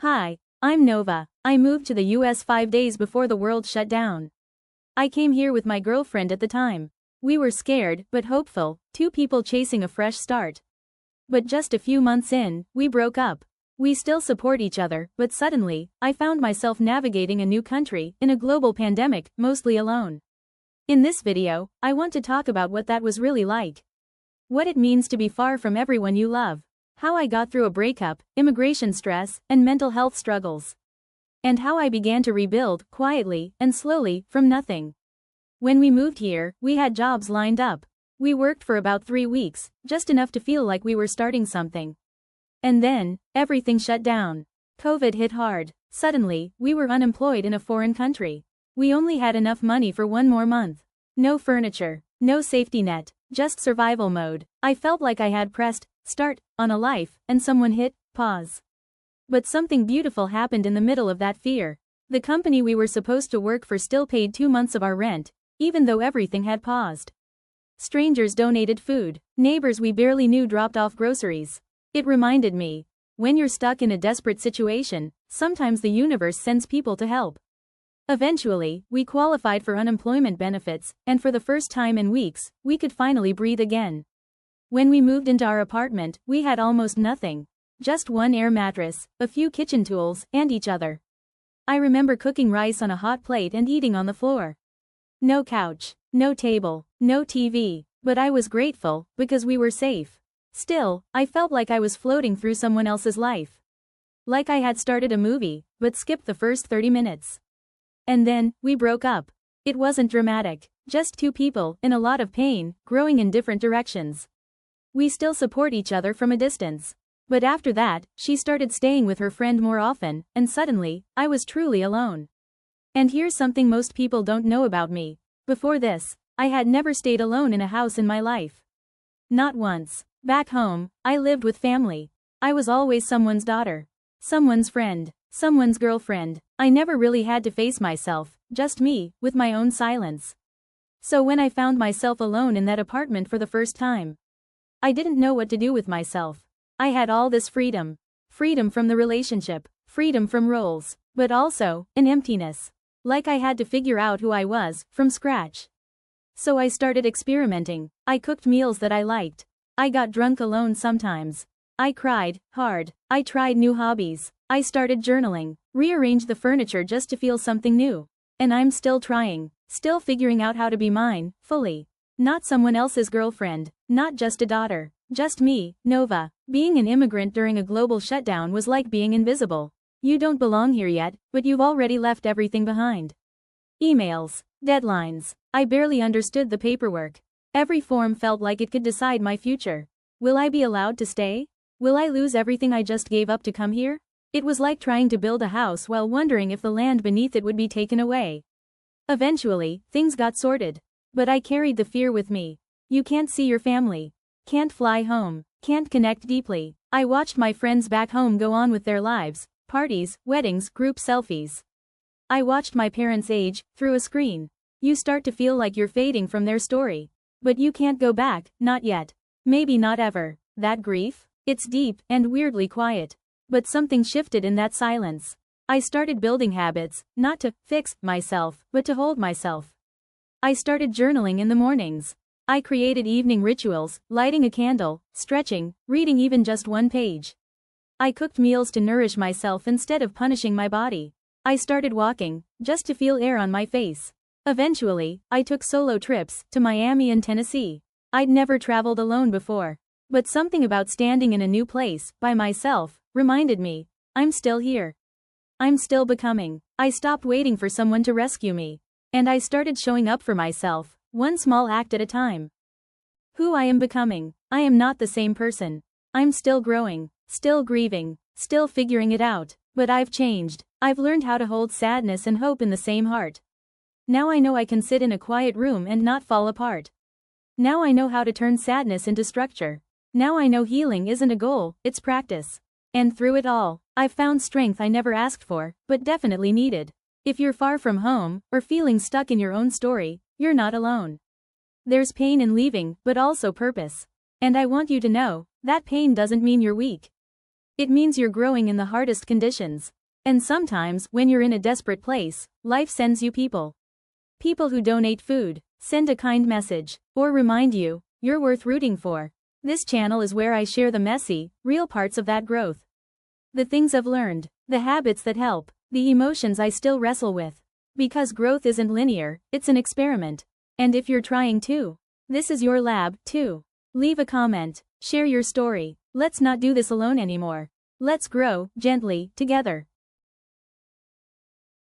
Hi, I'm Nova. I moved to the US 5 days before the world shut down. I came here with my girlfriend at the time. We were scared, but hopeful, two people chasing a fresh start. But just a few months in, we broke up. We still support each other, but suddenly, I found myself navigating a new country, in a global pandemic, mostly alone. In this video, I want to talk about what that was really like. What it means to be far from everyone you love. How I got through a breakup, immigration stress, and mental health struggles. And how I began to rebuild, quietly and slowly, from nothing. When we moved here, we had jobs lined up. We worked for about 3 weeks, just enough to feel like we were starting something. And then, everything shut down. COVID hit hard. Suddenly, we were unemployed in a foreign country. We only had enough money for one more month. No furniture, no safety net, just survival mode. I felt like I had pressed start on a life, and someone hit pause. But something beautiful happened in the middle of that fear. The company we were supposed to work for still paid 2 months of our rent, even though everything had paused. Strangers donated food. Neighbors we barely knew dropped off groceries. It reminded me, when you're stuck in a desperate situation, sometimes the universe sends people to help. Eventually, we qualified for unemployment benefits, and for the first time in weeks, we could finally breathe again. When we moved into our apartment, we had almost nothing. Just one air mattress, a few kitchen tools, and each other. I remember cooking rice on a hot plate and eating on the floor. No couch, no table, no TV, but I was grateful, because we were safe. Still, I felt like I was floating through someone else's life. Like I had started a movie, but skipped the first 30 minutes. And then, we broke up. It wasn't dramatic, just two people, in a lot of pain, growing in different directions. We still support each other from a distance. But after that, she started staying with her friend more often, and suddenly, I was truly alone. And here's something most people don't know about me. Before this, I had never stayed alone in a house in my life. Not once. Back home, I lived with family. I was always someone's daughter, someone's friend, someone's girlfriend. I never really had to face myself, just me, with my own silence. So when I found myself alone in that apartment for the first time, I didn't know what to do with myself. I had all this freedom. Freedom from the relationship, freedom from roles, but also, an emptiness. Like I had to figure out who I was, from scratch. So I started experimenting. I cooked meals that I liked. I got drunk alone sometimes. I cried hard. I tried new hobbies. I started journaling, rearranged the furniture just to feel something new. And I'm still trying, still figuring out how to be mine, fully. Not someone else's girlfriend, not just a daughter, just me, Nova. Being an immigrant during a global shutdown was like being invisible. You don't belong here yet, but you've already left everything behind. Emails, deadlines. I barely understood the paperwork. Every form felt like it could decide my future. Will I be allowed to stay? Will I lose everything I just gave up to come here? It was like trying to build a house while wondering if the land beneath it would be taken away. Eventually, things got sorted. But I carried the fear with me. You can't see your family. Can't fly home. Can't connect deeply. I watched my friends back home go on with their lives, parties, weddings, group selfies. I watched my parents age, through a screen. You start to feel like you're fading from their story. But you can't go back, not yet. Maybe not ever. That grief? It's deep, and weirdly quiet. But something shifted in that silence. I started building habits, not to fix myself, but to hold myself. I started journaling in the mornings. I created evening rituals, lighting a candle, stretching, reading even just one page. I cooked meals to nourish myself instead of punishing my body. I started walking, just to feel air on my face. Eventually, I took solo trips, to Miami and Tennessee. I'd never traveled alone before. But something about standing in a new place, by myself, reminded me, I'm still here. I'm still becoming. I stopped waiting for someone to rescue me. And I started showing up for myself, one small act at a time. Who I am becoming. I am not the same person. I'm still growing, still grieving, still figuring it out. But I've changed. I've learned how to hold sadness and hope in the same heart. Now I know I can sit in a quiet room and not fall apart. Now I know how to turn sadness into structure. Now I know healing isn't a goal, it's practice. And through it all, I've found strength I never asked for, but definitely needed. If you're far from home, or feeling stuck in your own story, you're not alone. There's pain in leaving, but also purpose. And I want you to know, that pain doesn't mean you're weak. It means you're growing in the hardest conditions. And sometimes, when you're in a desperate place, life sends you people. People who donate food, send a kind message, or remind you, you're worth rooting for. This channel is where I share the messy, real parts of that growth. The things I've learned, the habits that help, the emotions I still wrestle with. Because growth isn't linear, it's an experiment. And if you're trying to, this is your lab, too. Leave a comment, share your story. Let's not do this alone anymore. Let's grow, gently, together.